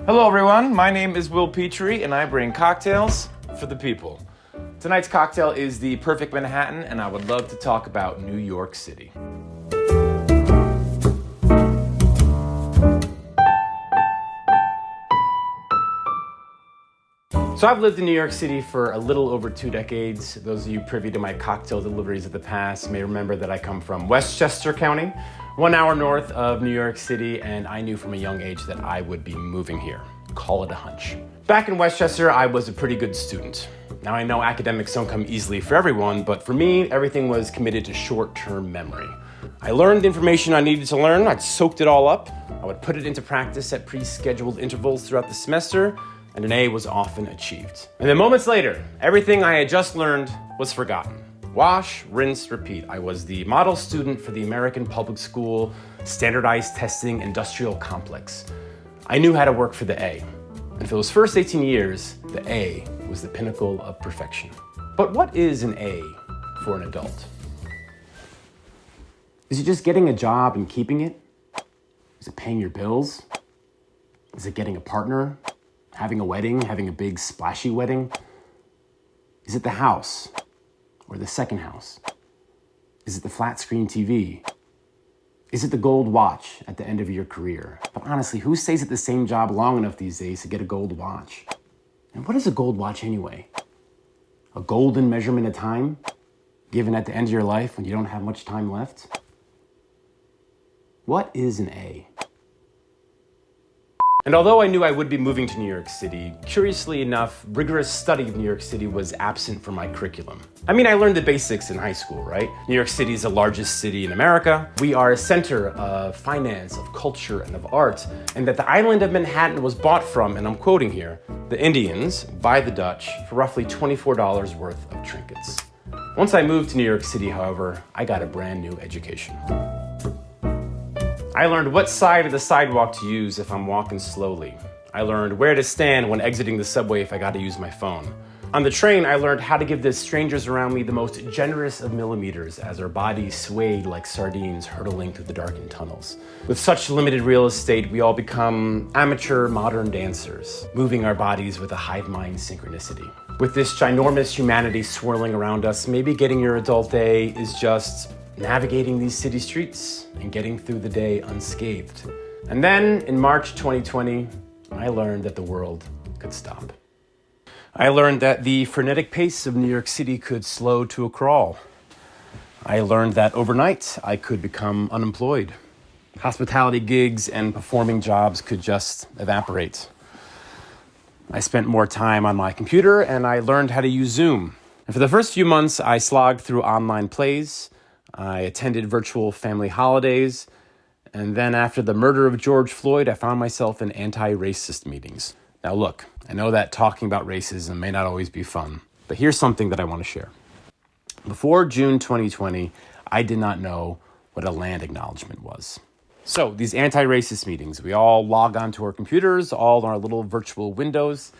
Hello everyone, my name is Will Petre and I bring cocktails for the people. Tonight's cocktail is the Perfect Manhattan and I would love to talk about New York City. So I've lived in New York City for a little over 2 decades. Those of you privy to my cocktail deliveries of the past may remember that I come from Westchester County, 1 hour north of New York City, and I knew from a young age that I would be moving here. Call it a hunch. Back in Westchester, I was a pretty good student. Now I know academics don't come easily for everyone, but for me, everything was committed to short-term memory. I learned the information I needed to learn, I soaked it all up, I would put it into practice at pre-scheduled intervals throughout the semester, and an A was often achieved. And then moments later, everything I had just learned was forgotten. Wash, rinse, repeat. I was the model student for the American Public School Standardized Testing Industrial Complex. I knew how to work for the A. And for those first 18 years, the A was the pinnacle of perfection. But what is an A for an adult? Is it just getting a job and keeping it? Is it paying your bills? Is it getting a partner? Having a wedding, having a big splashy wedding? Is it the house or the second house? Is it the flat screen TV? Is it the gold watch at the end of your career? But honestly, who stays at the same job long enough these days to get a gold watch? And what is a gold watch anyway? A golden measurement of time given at the end of your life when you don't have much time left? What is an A? And although I knew I would be moving to New York City, curiously enough, rigorous study of New York City was absent from my curriculum. I mean, I learned the basics in high school, right? New York City is the largest city in America. We are a center of finance, of culture, and of art, and that the island of Manhattan was bought from, and I'm quoting here, the Indians by the Dutch for roughly $24 worth of trinkets. Once I moved to New York City, however, I got a brand new education. I learned what side of the sidewalk to use if I'm walking slowly. I learned where to stand when exiting the subway if I got to use my phone. On the train, I learned how to give the strangers around me the most generous of millimeters as our bodies swayed like sardines hurtling through the darkened tunnels. With such limited real estate, we all become amateur modern dancers, moving our bodies with a hive mind synchronicity. With this ginormous humanity swirling around us, maybe getting your adult A is just navigating these city streets and getting through the day unscathed. And then in March 2020, I learned that the world could stop. I learned that the frenetic pace of New York City could slow to a crawl. I learned that overnight I could become unemployed. Hospitality gigs and performing jobs could just evaporate. I spent more time on my computer and I learned how to use Zoom. And for the first few months, I slogged through online plays. I attended virtual family holidays, and then after the murder of George Floyd, I found myself in anti-racist meetings. Now look, I know that talking about racism may not always be fun, but here's something that I want to share. Before June 2020, I did not know what a land acknowledgement was. So these anti-racist meetings, we all log onto our computers, all on our little virtual windows,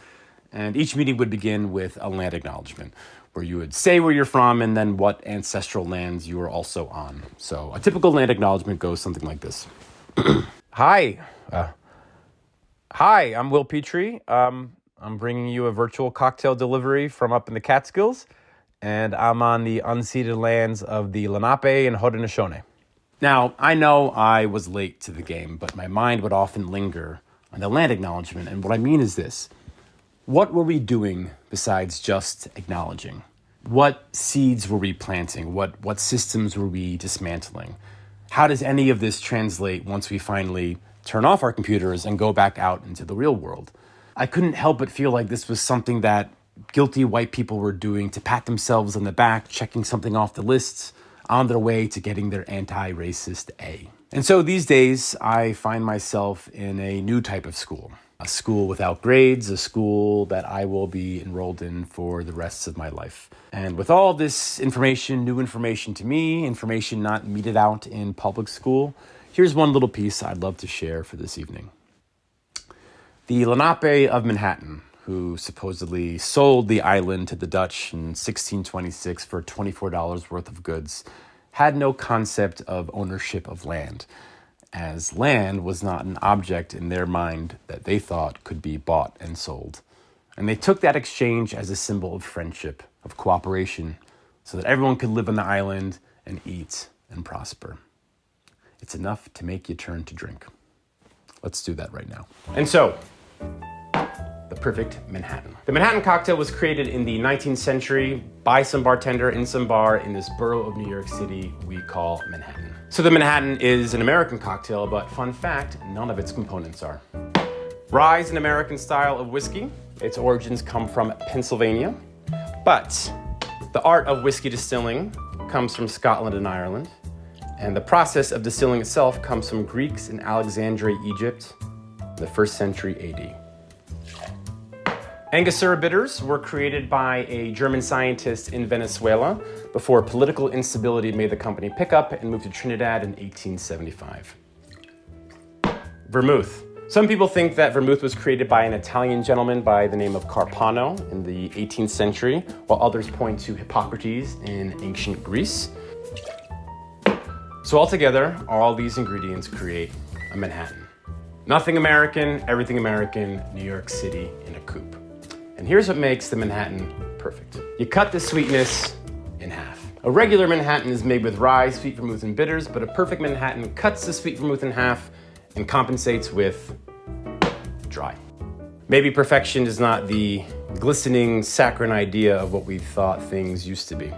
and each meeting would begin with a land acknowledgement, where you would say where you're from and then what ancestral lands you were also on. So a typical land acknowledgement goes something like this. Hi, I'm Will Petre. I'm bringing you a virtual cocktail delivery from up in the Catskills, and I'm on the unceded lands of the Lenape and Haudenosaunee. Now, I know I was late to the game, but my mind would often linger on the land acknowledgement, and what I mean is this. What were we doing besides just acknowledging? What seeds were we planting? What systems were we dismantling? How does any of this translate once we finally turn off our computers and go back out into the real world? I couldn't help but feel like this was something that guilty white people were doing to pat themselves on the back, checking something off the lists on their way to getting their anti-racist A. And so these days, I find myself in a new type of school. A school without grades, a school that I will be enrolled in for the rest of my life. And with all this information, new information to me, information not meted out in public school, here's one little piece I'd love to share for this evening. The Lenape of Manhattan, who supposedly sold the island to the Dutch in 1626 for $24 worth of goods, had no concept of ownership of land. as land was not an object in their mind that they thought could be bought and sold. And they took that exchange as a symbol of friendship, of cooperation, so that everyone could live on the island and eat and prosper. It's enough to make you turn to drink. Let's do that right now. And so, the perfect Manhattan. The Manhattan cocktail was created in the 19th century by some bartender in some bar in this borough of New York City we call Manhattan. So the Manhattan is an American cocktail, but fun fact, none of its components are. Rye is an American style of whiskey. Its origins come from Pennsylvania, but the art of whiskey distilling comes from Scotland and Ireland, and the process of distilling itself comes from Greeks in Alexandria, Egypt, in the 1st century AD. Angostura Bitters were created by a German scientist in Venezuela before political instability made the company pick up and move to Trinidad in 1875. Vermouth. Some people think that vermouth was created by an Italian gentleman by the name of Carpano in the 18th century, while others point to Hippocrates in ancient Greece. So altogether, all these ingredients create a Manhattan. Nothing American, everything American, New York City in a coupe. And here's what makes the Manhattan perfect. You cut the sweetness in half. A regular Manhattan is made with rye, sweet vermouth, and bitters, but a perfect Manhattan cuts the sweet vermouth in half and compensates with dry. Maybe perfection is not the glistening, saccharine idea of what we thought things used to be.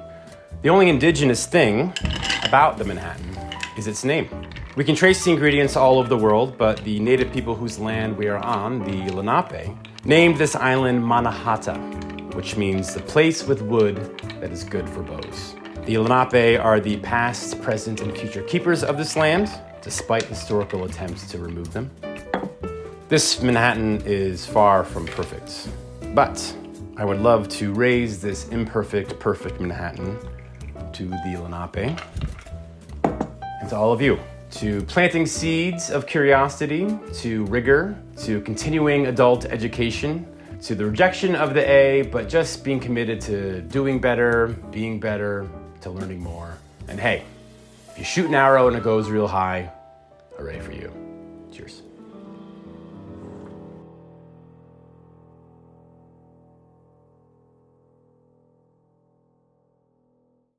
The only indigenous thing about the Manhattan is its name. We can trace the ingredients all over the world, but the native people whose land we are on, the Lenape, named this island Mannahatta, which means the place with wood that is good for bows. The Lenape are the past, present, and future keepers of this land, despite historical attempts to remove them. This Manhattan is far from perfect, but I would love to raise this imperfect, perfect Manhattan to the Lenape and to all of you. To planting seeds of curiosity, to rigor, to continuing adult education, to the rejection of the A, but just being committed to doing better, being better, to learning more. And hey, if you shoot an arrow and it goes real high, hooray for you. Cheers.